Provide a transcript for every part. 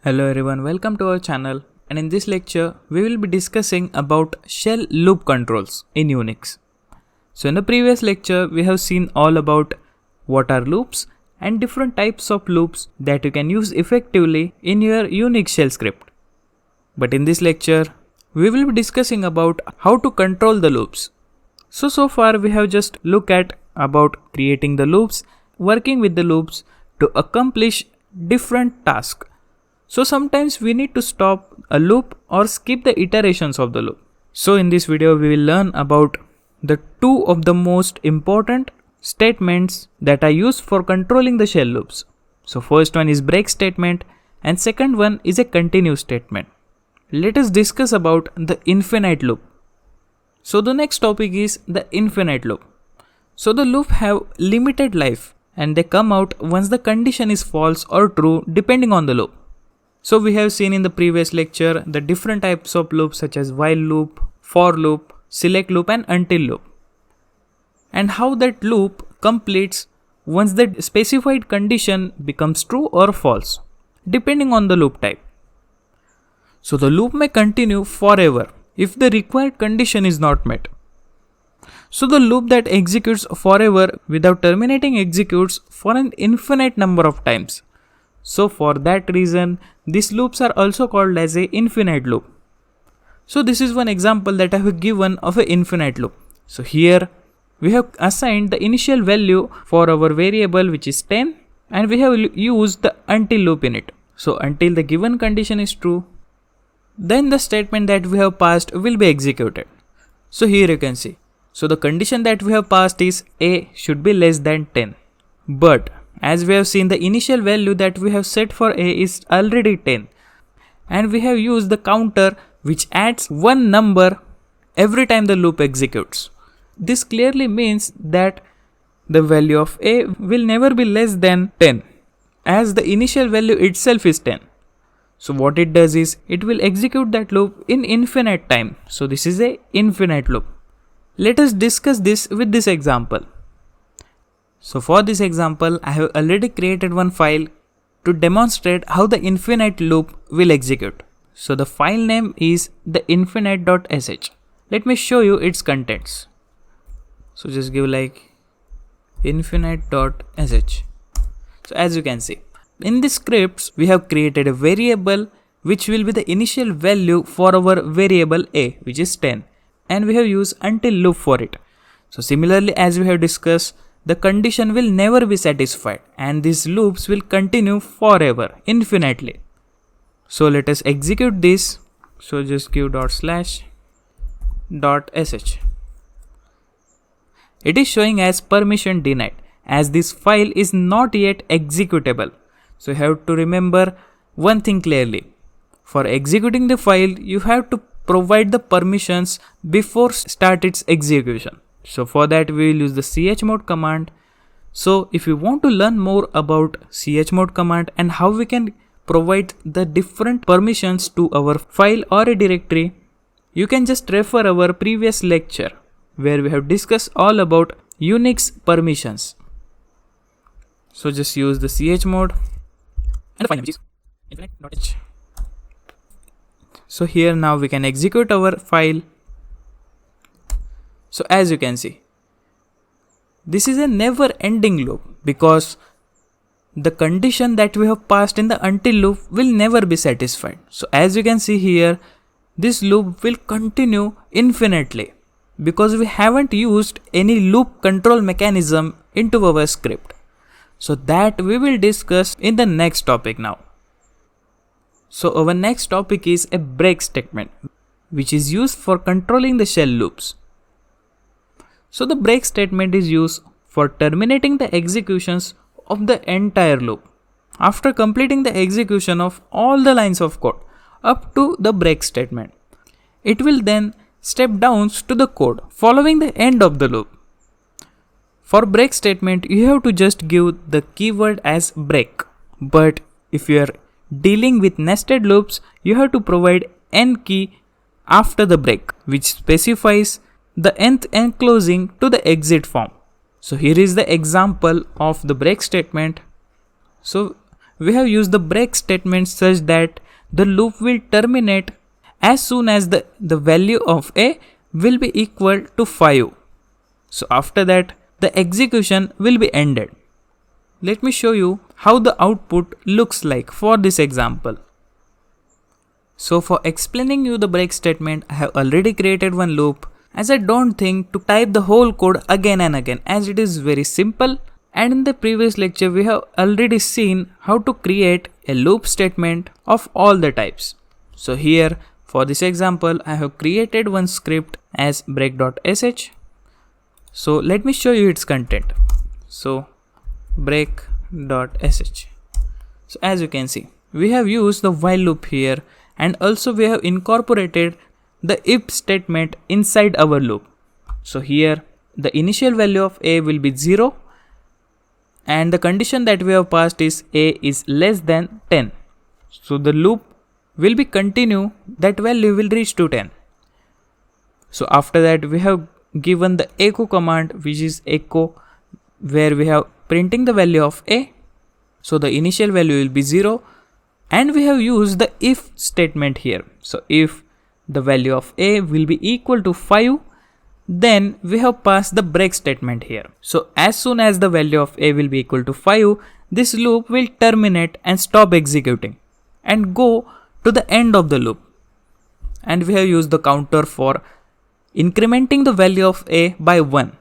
Hello everyone, welcome to our channel, and in this lecture we will be discussing about shell loop controls in Unix. So in the previous lecture we have seen all about what are loops and different types of loops that you can use effectively in your Unix shell script. But in this lecture we will be discussing about how to control the loops. So far we have just looked at about creating the loops, working with the loops to accomplish different tasks. So sometimes we need to stop a loop or skip the iterations of the loop. So in this video we will learn about the two of the most important statements that are used for controlling the shell loops. So first one is break statement and second one is a continue statement. Let us discuss about the infinite loop. So the next topic is the infinite loop. So the loop have limited life and they come out once the condition is false or true depending on the loop. So we have seen in the previous lecture the different types of loops such as while loop, for loop, select loop and until loop. And how that loop completes once the specified condition becomes true or false, depending on the loop type. So the loop may continue forever if the required condition is not met. So the loop that executes forever without terminating executes for an infinite number of times. So for that reason, these loops are also called as a infinite loop. So this is one example that I have given of an infinite loop. So here we have assigned the initial value for our variable which is 10 and we have used the until loop in it. So until the given condition is true, then the statement that we have passed will be executed. So here you can see. So the condition that we have passed is a should be less than 10. But as we have seen, the initial value that we have set for a is already 10 and we have used the counter which adds one number every time the loop executes. This clearly means that the value of a will never be less than 10 as the initial value itself is 10. So what it does is it will execute that loop in infinite time. So this is a infinite loop. Let us discuss this with this example. So for this example, I have already created one file to demonstrate how the infinite loop will execute. So the file name is the infinite.sh. Let me show you its contents. So just give like infinite.sh. So as you can see, in the scripts, we have created a variable which will be the initial value for our variable a, which is 10. And we have used until loop for it. So similarly, as we have discussed, the condition will never be satisfied and these loops will continue forever, infinitely. So let us execute this. So just give /.sh. It is showing as permission denied as this file is not yet executable. So you have to remember one thing clearly. For executing the file, you have to provide the permissions before start its execution. So for that we will use the chmod command. So if you want to learn more about chmod command and how we can provide the different permissions to our file or a directory, you can just refer our previous lecture where we have discussed all about Unix permissions. So just use the chmod and the file name which is infinite.sh. So here now we can execute our file. So as you can see, this is a never ending loop because the condition that we have passed in the until loop will never be satisfied. So as you can see here, this loop will continue infinitely because we haven't used any loop control mechanism into our script. So that we will discuss in the next topic now. So our next topic is a break statement which is used for controlling the shell loops. So the break statement is used for terminating the executions of the entire loop. After completing the execution of all the lines of code up to the break statement, it will then step down to the code following the end of the loop. For break statement, you have to just give the keyword as break. But if you are dealing with nested loops, you have to provide n key after the break, which specifies the nth enclosing to the exit form. So here is the example of the break statement. So we have used the break statement such that the loop will terminate as soon as the value of a will be equal to 5. So after that, the execution will be ended. Let me show you how the output looks like for this example. So for explaining you the break statement, I have already created one loop, as I don't think to type the whole code again and again, as it is very simple. And in the previous lecture, we have already seen how to create a loop statement of all the types. So here for this example, I have created one script as break.sh. So let me show you its content. So break.sh. So as you can see, we have used the while loop here, and also we have incorporated the if statement inside our loop. So here the initial value of a will be 0, and the condition that we have passed is a is less than 10. So the loop will be continue, that value will reach to 10. So after that, we have given the echo command, which is echo, where we have printing the value of a. So the initial value will be 0, and we have used the if statement here. So if the value of a will be equal to 5, then we have passed the break statement here. So as soon as the value of a will be equal to 5, this loop will terminate and stop executing and go to the end of the loop. And we have used the counter for incrementing the value of a by 1.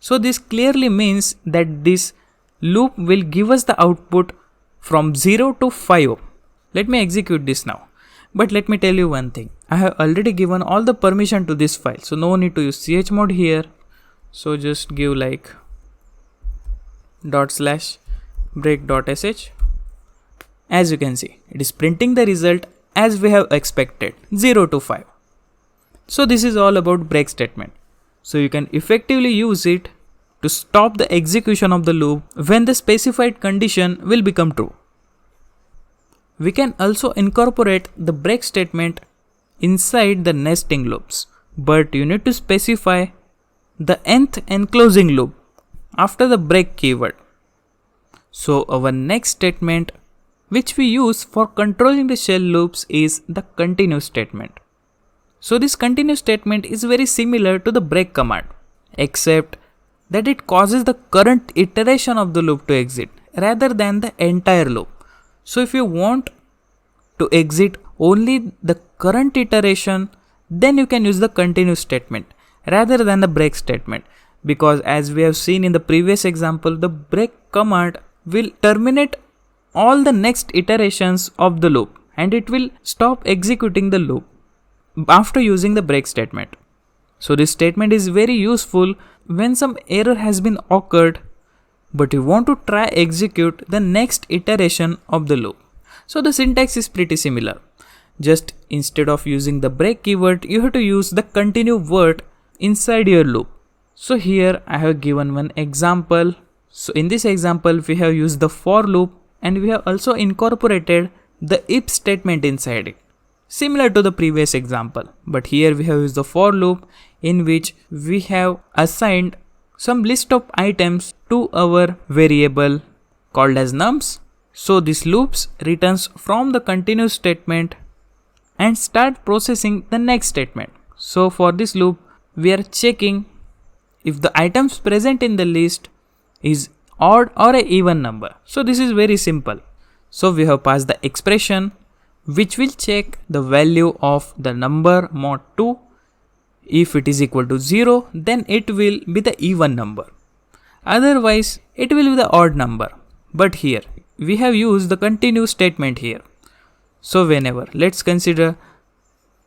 So this clearly means that this loop will give us the output from 0 to 5. Let me execute this now. But let me tell you one thing. I have already given all the permission to this file, so no need to use chmod here. So just give like /break.sh. As you can see, it is printing the result as we have expected, 0 to 5. So this is all about break statement. So you can effectively use it to stop the execution of the loop when the specified condition will become true. We can also incorporate the break statement inside the nesting loops, but you need to specify the nth enclosing loop after the break keyword. So our next statement, which we use for controlling the shell loops, is the continue statement. So this continue statement is very similar to the break command, except that it causes the current iteration of the loop to exit rather than the entire loop. So if you want to exit only the current iteration, then you can use the continue statement rather than the break statement, because as we have seen in the previous example, the break command will terminate all the next iterations of the loop and it will stop executing the loop after using the break statement. So this statement is very useful when some error has been occurred, but you want to try execute the next iteration of the loop. So the syntax is pretty similar. Just instead of using the break keyword, you have to use the continue word inside your loop. So here I have given one example. So in this example, we have used the for loop and we have also incorporated the if statement inside it, similar to the previous example. But here we have used the for loop in which we have assigned some list of items to our variable called as nums. So this loops returns from the continue statement and start processing the next statement. So for this loop, we are checking if the items present in the list is odd or an even number. So this is very simple. So we have passed the expression which will check the value of the number mod 2. If it is equal to 0, then it will be the even number. Otherwise, it will be the odd number. But here, we have used the continue statement here. So whenever, let's consider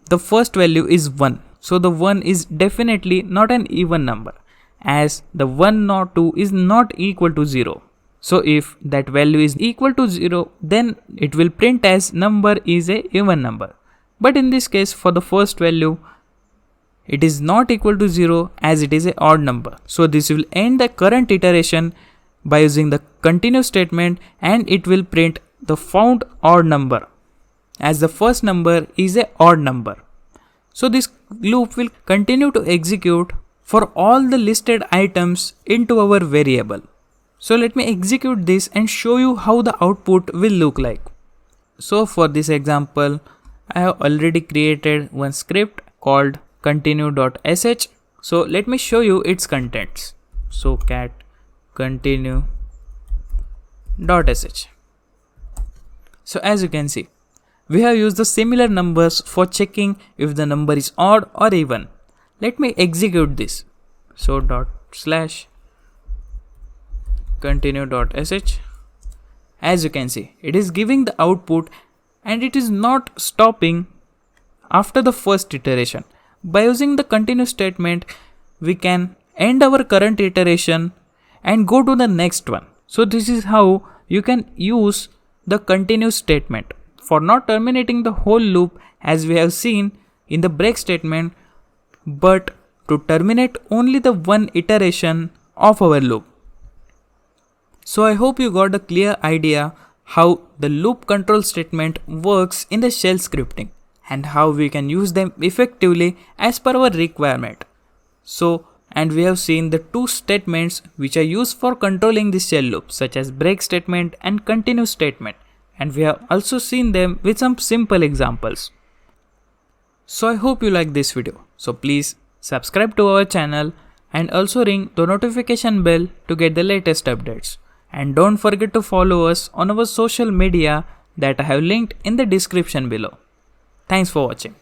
the first value is 1. So the 1 is definitely not an even number, as the 1 or 2 is not equal to 0. So if that value is equal to 0, then it will print as number is a even number. But in this case, for the first value, it is not equal to 0 as it is a odd number. So this will end the current iteration by using the continue statement, and it will print the found odd number as the first number is a odd number. So this loop will continue to execute for all the listed items into our variable. So let me execute this and show you how the output will look like. So for this example, I have already created one script called continue.sh. So let me show you its contents. So cat continue.sh. So as you can see, we have used the similar numbers for checking if the number is odd or even. Let me execute this. So /continue.sh. As you can see, it is giving the output and it is not stopping after the first iteration. By using the continue statement, we can end our current iteration and go to the next one. So this is how you can use the continue statement for not terminating the whole loop as we have seen in the break statement, but to terminate only the one iteration of our loop. So I hope you got a clear idea how the loop control statement works in the shell scripting and how we can use them effectively as per our requirement. And we have seen the two statements which are used for controlling the shell loop, such as break statement and continue statement, and we have also seen them with some simple examples. So I hope you like this video. So please subscribe to our channel and also ring the notification bell to get the latest updates. And don't forget to follow us on our social media that I have linked in the description below. Thanks for watching.